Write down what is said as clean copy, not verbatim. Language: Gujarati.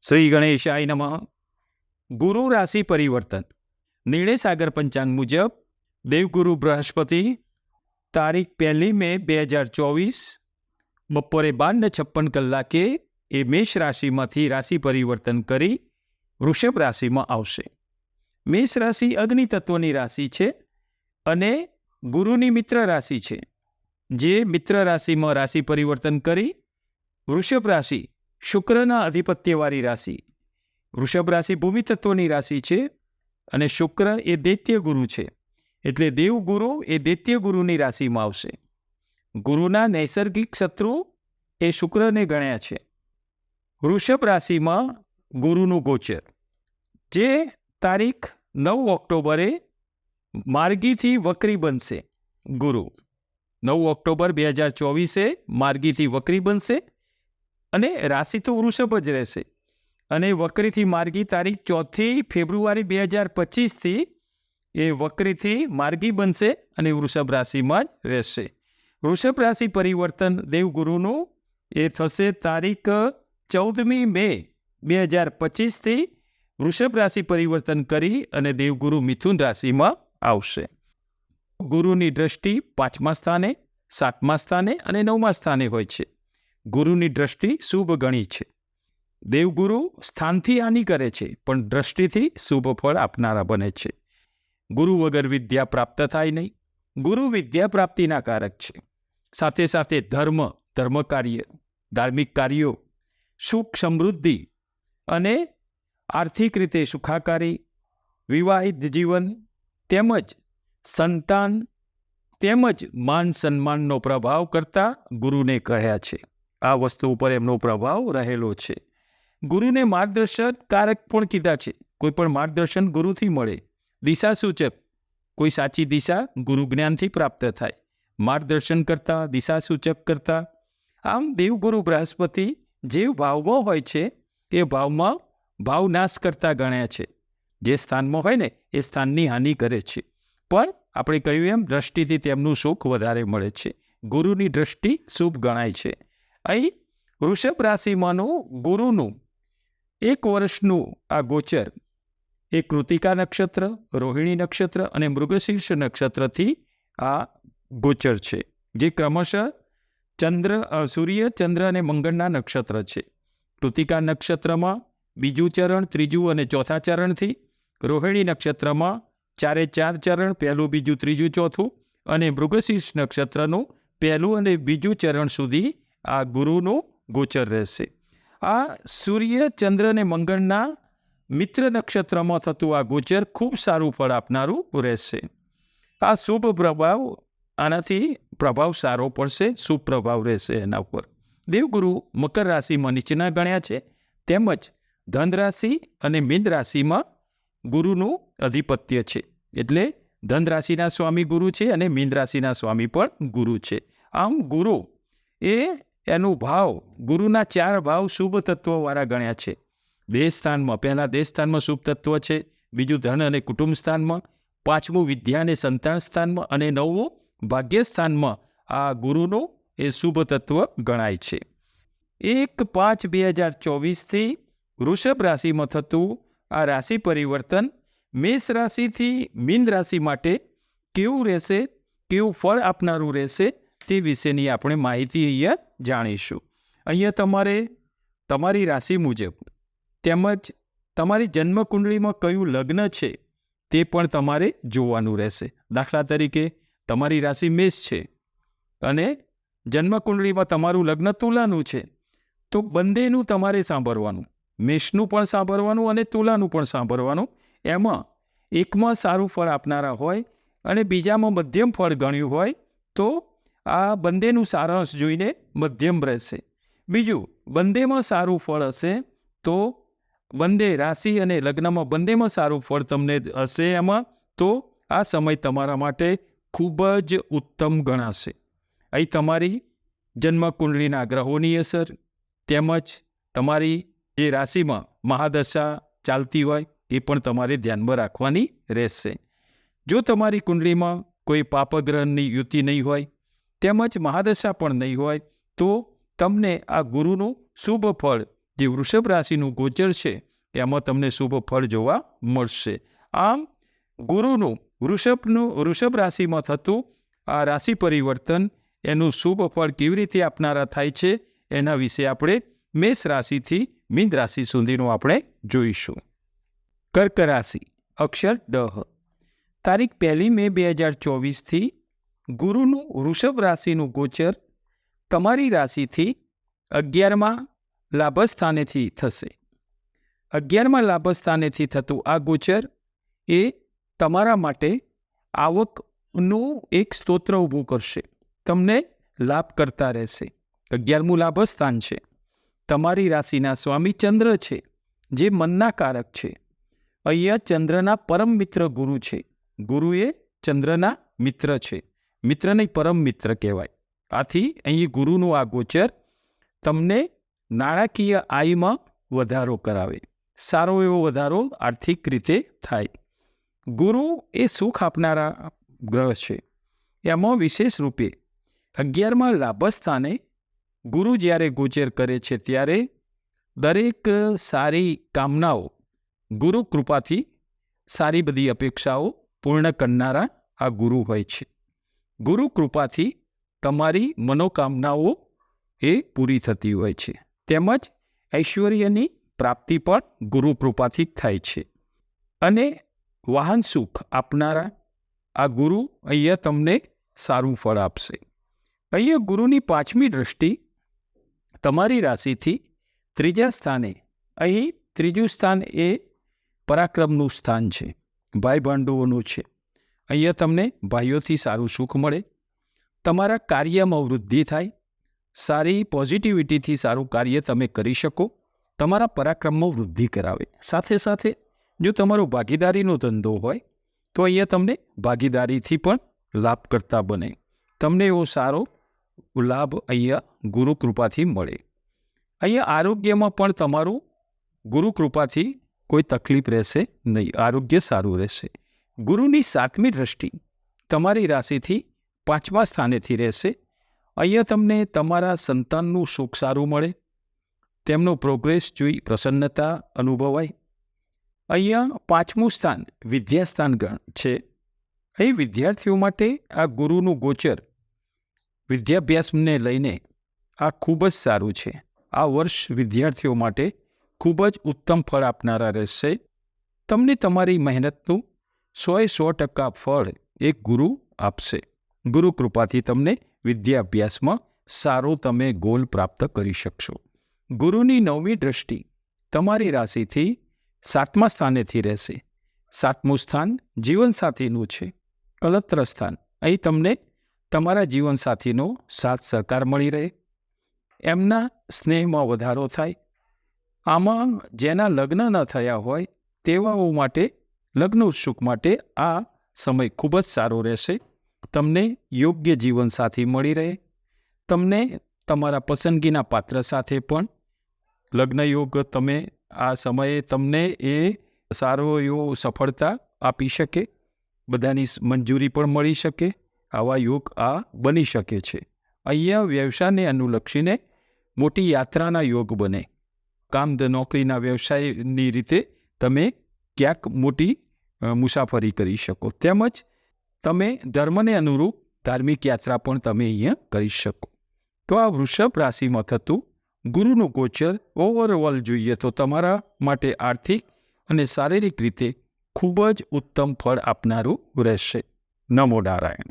શ્રી ગણેશાય નમઃ. ગુરુ રાશિ પરિવર્તન. નિર્ણય સાગર પંચાંગ મુજબ દેવગુરુ બૃહસ્પતિ તારીખ 1 મે 2024 બપોરે 12:56 એ મેષ રાશિમાંથી રાશિ પરિવર્તન કરી વૃષભ રાશિમાં આવશે. મેષ રાશિ અગ્નિ તત્વની રાશિ છે અને ગુરુની મિત્ર રાશિ છે. જે મિત્ર રાશિમાં રાશિ પરિવર્તન કરી વૃષભ રાશિ શુક્રના અધિપત્યવાળી રાશિ. વૃષભ રાશિ ભૂમિ તત્વની રાશિ છે અને શુક્ર એ દૈત્ય ગુરુ છે. એટલે દેવગુરુ એ દૈત્ય ગુરુની રાશિમાં આવશે. ગુરુના નૈસર્ગિક શત્રુ એ શુક્રને ગણ્યા છે. વૃષભ રાશિમાં ગુરુનું ગોચર જે તારીખ 9 ઓક્ટોબરે માર્ગીથી વક્રી બનશે. ગુરુ 9 ઓક્ટોબર 2024 માર્ગીથી વક્રી બનશે અને રાશિ તો વૃષભ જ રહેશે. અને વક્રીથી માર્ગી તારીખ 4 ફેબ્રુઆરી 2025 એ વક્રીથી માર્ગી બનશે અને વૃષભ રાશિમાં જ રહેશે. વૃષભ રાશિ પરિવર્તન દેવગુરુનું એ થશે તારીખ 14 મે 2025 વૃષભ રાશિ પરિવર્તન કરી અને દેવગુરુ મિથુન રાશિમાં આવશે. ગુરુની દ્રષ્ટિ 5મા સ્થાને, 7મા સ્થાને અને 9મા સ્થાને હોય છે. ગુરુની દ્રષ્ટિ શુભ ગણી છે. દેવગુરુ સ્થાનથી હાનિ કરે છે પણ દ્રષ્ટિથી શુભ ફળ આપનારા બને છે. ગુરુ વગર વિદ્યા પ્રાપ્ત થાય નહીં. ગુરુ વિદ્યા પ્રાપ્તિના કારક છે. સાથે સાથે ધર્મ કાર્ય, ધાર્મિક કાર્યો, સુખ સમૃદ્ધિ અને આર્થિક રીતે સુખાકારી, વિવાહિત જીવન તેમજ સંતાન તેમજ માન સન્માનનો પ્રભાવ કરતા ગુરુને કહ્યા છે. આ વસ્તુ ઉપર એમનો પ્રભાવ રહેલો છે. ગુરુને માર્ગદર્શન કારક પણ કીધા છે. કોઈ પણ માર્ગદર્શન ગુરુથી મળે. દિશા સૂચક, કોઈ સાચી દિશા ગુરુ જ્ઞાનથી પ્રાપ્ત થાય. માર્ગદર્શન કરતા, દિશા સૂચક કરતા. આમ દેવગુરુ બૃહસ્પતિ જે ભાવમાં હોય છે એ ભાવમાં ભાવનાશ કરતા ગણ્યા છે. જે સ્થાનમાં હોય ને એ સ્થાનની હાનિ કરે છે. પણ આપણે કહ્યું એમ દ્રષ્ટિથી તેમનું સુખ વધારે મળે છે. ગુરુની દ્રષ્ટિ શુભ ગણાય છે. અહીં વૃષભ રાશિમાંનું ગુરુનું 1 વર્ષનું આ ગોચર એ કૃતિકા નક્ષત્ર, રોહિણી નક્ષત્ર અને મૃગશીર્ષ નક્ષત્રથી આ ગોચર છે. જે ક્રમશઃ સૂર્ય, ચંદ્ર અને મંગળના નક્ષત્ર છે. કૃતિકા નક્ષત્રમાં 2જું ચરણ, 3જું અને 4થા ચરણથી, રોહિણી નક્ષત્રમાં 4 ચરણ, 1, 2, 3, 4 અને મૃગશીર્ષ નક્ષત્રનું 1 અને 2 ચરણ સુધી આ ગુરુનું ગોચર રહેશે. આ સૂર્ય, ચંદ્ર અને મંગળના મિત્ર નક્ષત્રમાં થતું આ ગોચર ખૂબ સારું ફળ આપનારું રહેશે. આ શુભ પ્રભાવ, આનાથી પ્રભાવ સારો પડશે, શુભ પ્રભાવ રહેશે એના ઉપર. દેવગુરુ મકર રાશિમાં નીચેના ગણ્યા છે. તેમજ ધન રાશિ અને મીન રાશિમાં ગુરુનું અધિપત્ય છે. એટલે ધન રાશિના સ્વામી ગુરુ છે અને મીન રાશિના સ્વામી પણ ગુરુ છે. આમ ગુરુ એ એનું ભાવ, ગુરુના 4 ભાવ શુભ તત્વવાળા ગણ્યા છે. દેહ સ્થાનમાં, પહેલા દેહ સ્થાનમાં શુભ તત્વ છે, બીજું ધન અને કુટુંબ સ્થાનમાં, 5મું વિદ્યા અને સંતાન સ્થાનમાં અને 9મું ભાગ્ય સ્થાનમાં આ ગુરુનું એ શુભ તત્વ ગણાય છે. 1/5/2024 વૃષભ રાશિમાં થતું આ રાશિ પરિવર્તન મેષ રાશિથી મીન રાશિ માટે કેવું રહેશે, કેવું ફળ આપનારું રહેશે તે વિશેની આપણે માહિતી અહીંયા જાણીશું. અહીંયા તમારે તમારી રાશિ મુજબ તેમજ તમારી જન્મકુંડળીમાં કયું લગ્ન છે તે પણ તમારે જોવાનું રહેશે. દાખલા તરીકે તમારી રાશિ મેષ છે અને જન્મકુંડળીમાં તમારું લગ્ન તુલાનું છે, તો બંનેનું તમારે સાંભળવાનું. મેષનું પણ સાંભળવાનું અને તુલાનું પણ સાંભળવાનું. એમાં એકમાં સારું ફળ આપનારા હોય અને બીજામાં મધ્યમ ફળ ગણ્યું હોય તો આ બંનેનું સારાંશ જોઈને મધ્યમ રહેશે. બીજું, બંનેમાં સારું ફળ હશે તો બંને રાશિ અને લગ્નમાં બંનેમાં સારું ફળ તમને હશે એમાં, તો આ સમય તમારા માટે ખૂબ જ ઉત્તમ ગણાશે. અહીં તમારી જન્મકુંડળીના ગ્રહોની અસર તેમજ તમારી જે રાશિમાં મહાદશા ચાલતી હોય એ પણ તમારે ધ્યાનમાં રાખવાની રહેશે. જો તમારી કુંડળીમાં કોઈ પાપગ્રહની યુતિ નહીં હોય તેમજ મહાદશા પણ નહીં હોય તો તમને આ ગુરુનું શુભ ફળ જે વૃષભ રાશિનું ગોચર છે એમાં તમને શુભ ફળ જોવા મળશે. આમ ગુરુનું વૃષભ રાશિમાં થતું આ રાશિ પરિવર્તન એનું શુભ ફળ કેવી રીતે આપનારા થાય છે એના વિશે આપણે મેષ રાશિથી મીન રાશિ સુધીનું આપણે જોઈશું. કર્ક રાશિ, અક્ષર ડ. તારીખ 1 મે 2024થી ગુરુનું વૃષભ રાશિનું ગોચર તમારી રાશિથી 11મા લાભસ્થાનેથી થશે. 11મા લાભસ્થાનેથી થતું આ ગોચર એ તમારા માટે આવકનું એક સ્તોત્ર ઊભું કરશે. તમને લાભ કરતા રહેશે. 11મું લાભસ્થાન છે. તમારી રાશિના સ્વામી ચંદ્ર છે, જે મનના કારક છે. અહીંયા ચંદ્રના પરમ મિત્ર ગુરુ છે. ગુરુ એ ચંદ્રના મિત્ર છે. મિત્ર નહીં, પરમ મિત્ર કહેવાય. આથી અહીં ગુરુનું આ ગોચર તમને નાણાકીય આયમાં વધારો કરાવે. સારો એવો વધારો આર્થિક રીતે થાય. ગુરુ એ સુખ આપનારા ગ્રહ છે. એમાં વિશેષ રૂપે 11મા લાભસ્થાને ગુરુ જ્યારે ગોચર કરે છે ત્યારે દરેક સારી કામનાઓ ગુરુ કૃપાથી, સારી બધી અપેક્ષાઓ પૂર્ણ કરનારા આ ગુરુ હોય છે. ગુરુ કૃપાથી તમારી મનોકામનાઓ એ પૂરી થતી હોય છે. તેમજ ઐશ્વર્યની પ્રાપ્તિ પણ ગુરુ કૃપાથી થાય છે. અને વાહન સુખ આપનારા આ ગુરુ અહીંયા તમને સારું ફળ આપશે. અહીંયા ગુરુની 5મી દ્રષ્ટિ તમારી રાશિથી 3જા સ્થાને, અહીં 3જું સ્થાન એ પરાક્રમનું સ્થાન છે, ભાઈ ભાંડુઓનું છે. અહીંયા તમને ભાઈઓથી સારું સુખ મળે. તમારા કાર્યમાં વૃદ્ધિ થાય. સારી પોઝિટિવિટીથી સારું કાર્ય તમે કરી શકો. તમારા પરાક્રમમાં વૃદ્ધિ કરાવે. સાથે સાથે જો તમારો ભાગીદારીનો ધંધો હોય તો અહીંયા તમને ભાગીદારીથી પણ લાભ કરતા બને. તમને એવો સારો લાભ અહીંયા ગુરુ કૃપાથી મળે. અહીંયા આરોગ્યમાં પણ તમારું ગુરુ કૃપાથી કોઈ તકલીફ રહેશે નહીં. આરોગ્ય સારું રહેશે. ગુરુની 7મી દ્રષ્ટિ તમારી રાશિથી 5મા સ્થાનેથી રહેશે. અહીંયા તમને તમારા સંતાનનું સુખ સારું મળે. તેમનો પ્રોગ્રેસ જોઈ પ્રસન્નતા અનુભવાય. અહીંયા 5મું સ્થાન વિદ્યાસ્થાન ગણ છે. અહીં વિદ્યાર્થીઓ માટે આ ગુરુનું ગોચર વિદ્યાભ્યાસને લઈને આ ખૂબ જ સારું છે. આ વર્ષ વિદ્યાર્થીઓ માટે ખૂબ જ ઉત્તમ ફળ આપનારા રહેશે. તમને તમારી મહેનતનું 100% ફળ એક ગુરુ આપશે. ગુરુ કૃપાથી તમને વિદ્યાભ્યાસમાં સારો તમે ગોલ પ્રાપ્ત કરી શકશો. ગુરુની 9મી દ્રષ્ટિ તમારી રાશિથી 7મા સ્થાનેથી રહેશે. 7મું સ્થાન જીવનસાથીનું છે, કલત્ર સ્થાન. અહીં તમને તમારા જીવનસાથીનો સાથ સહકાર મળી રહે. એમના સ્નેહમાં વધારો થાય. આમાં જેના લગ્ન ન થયા હોય તેવાઓ માટે લગ્ન ઉત્સુક માટે આ સમય ખૂબ જ સારો રહેશે. તમને યોગ્ય જીવનસાથી મળી રહે. તમને તમારા પસંદગીના પાત્ર સાથે પણ લગ્ન યોગ તમે આ સમયે તમને એ સારો એવો સફળતા આપી શકે. બધાની મંજૂરી પણ મળી શકે. આવા યોગ આ બની શકે છે. અહીંયા વ્યવસાયને અનુલક્ષીને મોટી યાત્રાના યોગ બને. કામ નોકરીના વ્યવસાયની રીતે તમે ક્યાંક મોટી મુસાફરી કરી શકો. તેમજ તમે ધર્મને અનુરૂપ ધાર્મિક યાત્રા પણ તમે અહીંયા કરી શકો. તો આ વૃષભ રાશિમાં થતું ગુરુનું ગોચર ઓવરઓલ જોઈએ તો તમારા માટે આર્થિક અને શારીરિક રીતે ખૂબ જ ઉત્તમ ફળ આપનારું રહેશે. નમો નારાયણ.